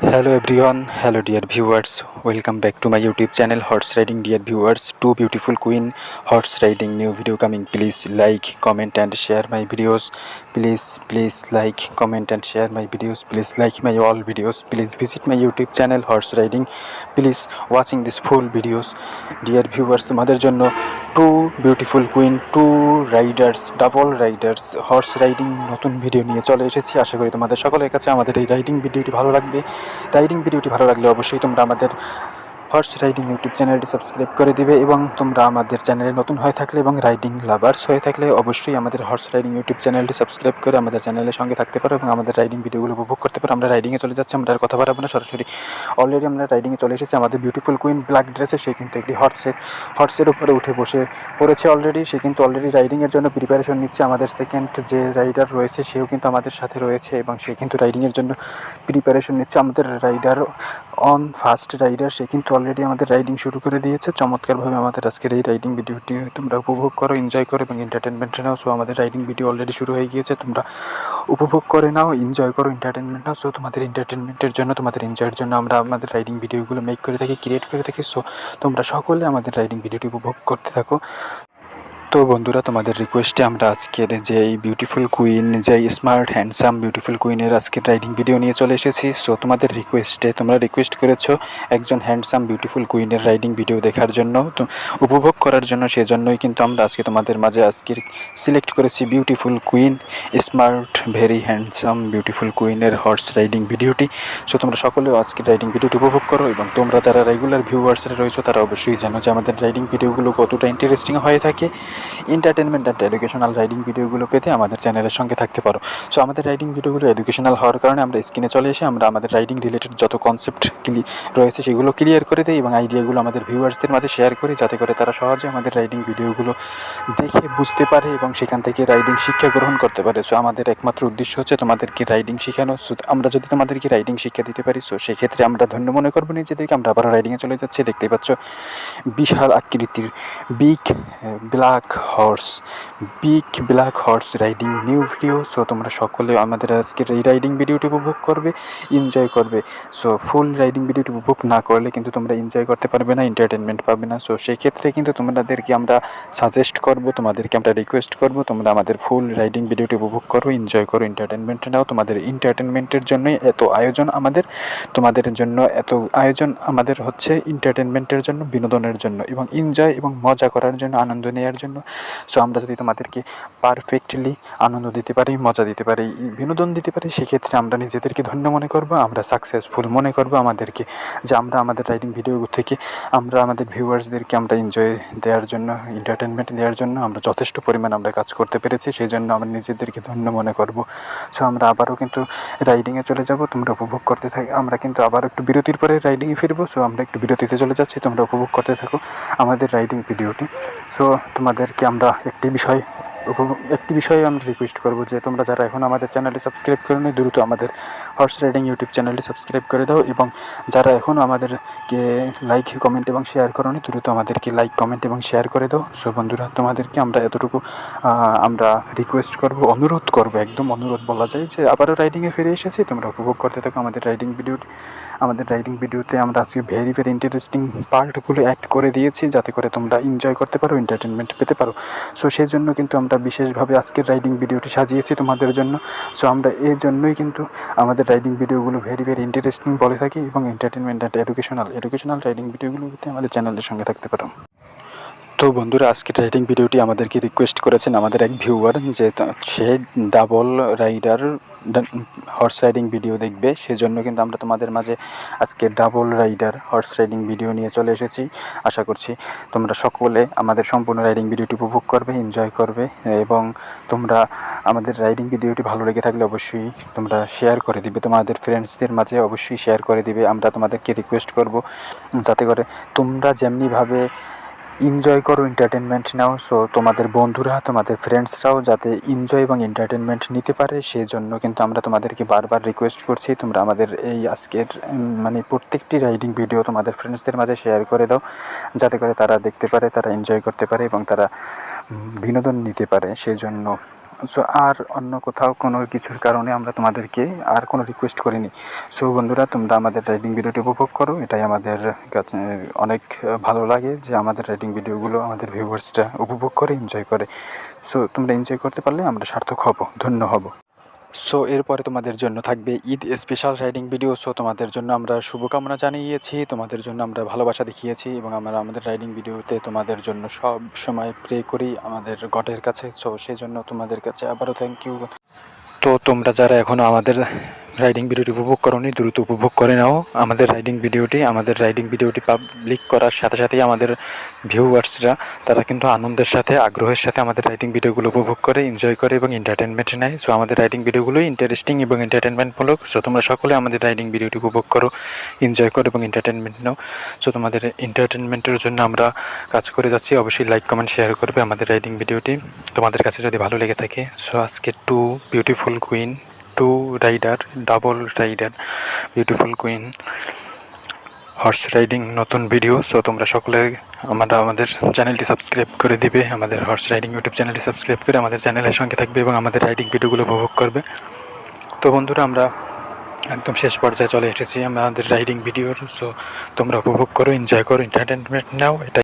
Hello everyone, hello dear viewers, welcome back to my YouTube channel Horse Riding. Dear viewers, two beautiful queen horse riding, new video coming. Please like, comment and share my videos. Please like, comment and share my videos. Please like my all videos. Please visit my YouTube channel Horse Riding. Please watching this full videos. Dear viewers, তোমাদের জন্য two beautiful queen, two riders, double riders horse riding নতুন video নিয়ে চলে এসেছি। আশা করি তোমাদের সকলের কাছে আমাদের এই রাইডিং ভিডিওটি ভালো লাগবে। রাইডিং ভিডিওটি ভালো লাগলে অবশ্যই তোমরা আমাদের হর্স রাইডিং ইউটিউব চ্যানেলটি সাবস্ক্রাইব করে দিবে, এবং তোমরা আমাদের চ্যানেলে নতুন হয়ে থাকলে এবং রাইডিং লাভার্স হয়ে থাকলে অবশ্যই আমাদের হর্স রাইডিং ইউটিউব চ্যানেলটি সাবস্ক্রাইব করে আমাদের চ্যানেলের সঙ্গে থাকতে পারো এবং আমাদের রাইডিং ভিডিওগুলো উপভোগ করতে পারো। আমরা রাইডিংয়ে চলে যাচ্ছি, আমরা আর কথা বাড়াবো না, সরাসরি অলরেডি আমরা রাইডিংয়ে চলে এসেছি। আমাদের বিউটিফুল কুইন ব্ল্যাক ড্রেসে সে কিন্তু একটি হর্সের উপরে উঠে বসে পড়েছে অলরেডি। সে কিন্তু অলরেডি রাইডিংয়ের জন্য প্রিপারেশন নিচ্ছে। আমাদের সেকেন্ড যে রাইডার রয়েছে সেও কিন্তু আমাদের সাথে রয়েছে এবং সে কিন্তু রাইডিংয়ের জন্য প্রিপারেশন নিচ্ছে। আমাদের রাইডার ফার্স্ট রাইডার, সে কিন্তু অলরেডি আমাদের রাইডিং শুরু করে দিয়েছে চমৎকারভাবে। আমাদের আজকের এই রাইডিং ভিডিওটি তোমরা উপভোগ করো, এনজয় করো এবং এন্টারটেনমেন্ট নাও। সো আমাদের রাইডিং ভিডিও অলরেডি শুরু হয়ে গিয়েছে, তোমরা উপভোগ করে নাও, এনজয় করো, এন্টারটেনমেন্ট নাও। সো তোমাদের এন্টারটেনমেন্টের জন্য, তোমাদের এনজয়ের জন্য আমরা আমাদের রাইডিং ভিডিওগুলো মেক করে থাকি, ক্রিয়েট করে থাকি। সো তোমরা সকলে আমাদের রাইডিং ভিডিওটি উপভোগ করতে থাকো। তো বন্ধুরা, তোমাদের রিকোয়েস্টে আমরা আজকের যে এই বিউটিফুল কুইন, যে স্মার্ট হ্যান্ডসাম বিউটিফুল কুইনের আজকের রাইডিং ভিডিও নিয়ে চলে এসেছি। সো তোমাদের রিকোয়েস্টে, তোমরা রিকোয়েস্ট করেছো একজন হ্যান্ডসাম বিউটিফুল কুইনের রাইডিং ভিডিও দেখার জন্য, তো উপভোগ করার জন্য। সেজন্যই কিন্তু আমরা আজকে তোমাদের মাঝে আজকের সিলেক্ট করেছি beautiful queen, smart very handsome beautiful কুইনের হর্স রাইডিং ভিডিওটি। সো তোমরা সকলেও আজকের রাইডিং ভিডিওটি উপভোগ করো, এবং তোমরা যারা রেগুলার ভিউয়ার্সরা রয়েছো তারা অবশ্যই জানো যে আমাদের রাইডিং ভিডিওগুলো কতটা ইন্টারেস্টিং হয়ে থাকে। এন্টারটেনমেন্ট অ্যান্ড এডুকেশনাল রাইডিং ভিডিওগুলো পেতে আমাদের চ্যানেলের সঙ্গে থাকতে পারো। সো আমাদের রাইডিং ভিডিওগুলো এডুকেশনাল হওয়ার কারণে আমরা স্ক্রিনে চলে এসে আমরা আমাদের রাইডিং রিলেটেড যত কনসেপ্ট রয়েছে সেগুলো ক্লিয়ার করে দিই এবং আইডিয়াগুলো আমাদের ভিউয়ার্সদের মাঝে শেয়ার করি, যাতে করে তারা সহজে আমাদের রাইডিং ভিডিওগুলো দেখে বুঝতে পারে এবং সেখান থেকে রাইডিং শিক্ষা গ্রহণ করতে পারে। সো আমাদের একমাত্র উদ্দেশ্য হচ্ছে তোমাদেরকে রাইডিং শেখানো। সো আমরা যদি তোমাদেরকে রাইডিং শিক্ষা দিতে পারি, সো সেক্ষেত্রে আমরা ধন্য মনে করবো নিজেদেরকে। আমরা আবার রাইডিংয়ে চলে যাচ্ছি, দেখতেই পাচ্ছ বিশাল আকৃতির big black horse riding new video. So তোমরা সকলে আমাদের আজকের এই রাইডিং ভিডিওটি উপভোগ করবে, এনজয় করবে। সো ফুল রাইডিং ভিডিওটি উপভোগ না করলে কিন্তু তোমরা এনজয় করতে পারবে না, এন্টারটেনমেন্ট পাবে না। সো সেক্ষেত্রে কিন্তু তোমাদেরকে আমরা সাজেস্ট করবো, তোমাদেরকে আমরা রিকোয়েস্ট করবো, তোমরা আমাদের ফুল রাইডিং ভিডিওটি উপভোগ করো, এনজয় করো, এন্টারটেনমেন্ট নাও। তোমাদের এন্টারটেনমেন্টের জন্যই এত আয়োজন আমাদের, তোমাদের জন্য এত আয়োজন আমাদের হচ্ছে এন্টারটেনমেন্টের জন্য, বিনোদনের জন্য এবং এনজয় এবং মজা করার জন্য, আনন্দ নেওয়ার জন্য। সো আমরা যদি তোমাদেরকে পারফেক্টলি আনন্দ দিতে পারি, মজা দিতে পারি, বিনোদন দিতে পারি, সেক্ষেত্রে আমরা নিজেদেরকে ধন্য মনে করবো, আমরা সাকসেসফুল মনে করবো আমাদেরকে, যে আমরা আমাদের রাইডিং ভিডিও থেকে আমরা আমাদের ভিউয়ার্সদেরকে আমরা এনজয় দেওয়ার জন্য, এন্টারটেনমেন্ট দেওয়ার জন্য আমরা যথেষ্ট পরিমাণ আমরা কাজ করতে পেরেছি। সেই জন্য আমরা নিজেদেরকে ধন্য মনে করব। সো আমরা আবারও কিন্তু রাইডিংয়ে চলে যাব, তোমরা উপভোগ করতে থাকি। আমরা কিন্তু আবার একটু বিরতির পরে রাইডিংয়ে ফিরবো। সো আমরা একটু বিরতিতে চলে যাচ্ছি, তোমরা উপভোগ করতে থাকো আমাদের রাইডিং ভিডিওটি। সো তোমাদেরকে আমরা একটি বিষয়ে আমরা রিকোয়েস্ট করবো, যে তোমরা যারা এখন আমাদের চ্যানেলটি সাবস্ক্রাইব করে নি, দ্রুত আমাদের হর্স রাইডিং ইউটিউব চ্যানেলটি সাবস্ক্রাইব করে দাও, এবং যারা এখনও আমাদেরকে লাইক, কমেন্ট এবং শেয়ার করো নি, দ্রুত আমাদেরকে লাইক, কমেন্ট এবং শেয়ার করে দাও। সো বন্ধুরা, তোমাদেরকে আমরা এতটুকু আমরা রিকোয়েস্ট করবো, অনুরোধ করবো, একদম অনুরোধ বলা যায়, যে আবারও রাইডিংয়ে ফিরে এসেছি, তোমরা উপভোগ করতে থাকো আমাদের রাইডিং ভিডিওটি। আমাদের রাইডিং ভিডিওতে আমরা আজকে ভেরি ইন্টারেস্টিং পার্টগুলো অ্যাড করে দিয়েছি, যাতে করে তোমরা এনজয় করতে পারো, এন্টারটেনমেন্ট পেতে পারো। সো সেই জন্য কিন্তু আমরা বিশেষভাবে আজকের রাইডিং ভিডিওটি সাজিয়েছি তোমাদের জন্য। সো আমরা এই জন্যই কিন্তু আমাদের রাইডিং ভিডিওগুলো ভেরি ইন্টারেস্টিং বলে থাকি, এবং এন্টারটেনমেন্ট অ্যান্ড এডুকেশনাল রাইডিং ভিডিওগুলোতে আমাদের চ্যানেলের সঙ্গে থাকতে পারো। তো বন্ধুরা, আজকের রাইডিং ভিডিওটি আমাদেরকে রিকোয়েস্ট করেছেন আমাদের এক ভিউয়ার, যে সে double rider horse riding video দেখবে। সেজন্য কিন্তু আমরা তোমাদের মাঝে আজকে double rider horse riding video নিয়ে চলে এসেছি। আশা করছি তোমরা সকলে আমাদের সম্পূর্ণ রাইডিং ভিডিওটি উপভোগ করবে, এনজয় করবে, এবং তোমরা আমাদের রাইডিং ভিডিওটি ভালো লেগে থাকলে অবশ্যই তোমরা শেয়ার করে দিবে, তোমাদের ফ্রেন্ডসদের মাঝে অবশ্যই শেয়ার করে দিবে। আমরা তোমাদেরকে রিকোয়েস্ট করব, যাতে করে তোমরা যেমনিভাবে এনজয় করো, এন্টারটেনমেন্ট নাও। সো তোমাদের বন্ধুরা, তোমাদের ফ্রেন্ডসরাও যাতে এনজয় এবং এন্টারটেনমেন্ট নিতে পারে, সেই জন্য কিন্তু আমরা তোমাদেরকে বারবার রিকোয়েস্ট করছি, তোমরা আমাদের এই আজকের প্রত্যেকটি রাইডিং ভিডিও তোমাদের ফ্রেন্ডসদের মাঝে শেয়ার করে দাও, যাতে করে তারা দেখতে পারে, তারা এনজয় করতে পারে এবং তারা বিনোদন নিতে পারে। সেই জন্য সো আর অন্য কোথাও কোনো কিছুর কারণে আমরা তোমাদেরকে আর কোনো রিকোয়েস্ট করিনি। সো বন্ধুরা, তোমরা আমাদের রাইডিং ভিডিওটি উপভোগ করো, এটাই আমাদের কাছে অনেক ভালো লাগে যে আমাদের রাইডিং ভিডিওগুলো আমাদের ভিউয়ার্সরা উপভোগ করে, এনজয় করে। সো তোমরা এনজয় করতে পারলে আমরা সার্থক হব, ধন্য হব। সো এরপরে তোমাদের জন্য থাকবে Eid special riding video. So তোমাদের জন্য আমরা শুভকামনা জানিয়েছি, তোমাদের জন্য আমরা ভালোবাসা দেখিয়েছি এবং আমরা আমাদের রাইডিং ভিডিওতে তোমাদের জন্য সব সময় প্রে করি আমাদের গডের কাছে। সো সেই জন্য তোমাদের কাছে আবারও থ্যাংক ইউ। তো তোমরা যারা এখনও আমাদের রাইডিং ভিডিওটি উপভোগ করোনি, দ্রুত উপভোগ করে নাও আমাদের রাইডিং ভিডিওটি পাবলিক করার সাথে সাথেই আমাদের ভিউয়ার্সরা তারা কিন্তু আনন্দের সাথে, আগ্রহের সাথে আমাদের রাইডিং ভিডিওগুলো উপভোগ করে, এনজয় করে এবং এন্টারটেনমেন্ট নেয়। সো আমাদের রাইডিং ভিডিওগুলো ইন্টারেস্টিং এবং এন্টারটেনমেন্টমূলক। সো তোমরা সকলে আমাদের রাইডিং ভিডিওটি উপভোগ করো, এনজয় করো এবং এন্টারটেনমেন্ট নাও। সো তোমাদের এন্টারটেনমেন্টের জন্য আমরা কাজ করে যাচ্ছি। অবশ্যই লাইক, কমেন্ট, শেয়ার করবে আমাদের রাইডিং ভিডিওটি তোমাদের কাছে যদি ভালো লেগে থাকে। সো আজকে 2 beautiful queen, 2 rider, double rider, beautiful queen horse riding নতুন ভিডিও। সো তোমরা সকলে আমাদের চ্যানেলটি সাবস্ক্রাইব করে দিবে, আমাদের হর্স রাইডিং ইউটিউব চ্যানেলটি সাবস্ক্রাইব করে আমাদের চ্যানেলের সঙ্গে থাকবে এবং আমাদের রাইডিং ভিডিওগুলো উপভোগ করবে। তো বন্ধুরা, আমরা একদম শেষ পর্যায়ে চলে এসেছি আমাদের রাইডিং ভিডিওর। সো তোমরা উপভোগ করো, এনজয় করো, এন্টারটেনমেন্ট নাও, এটা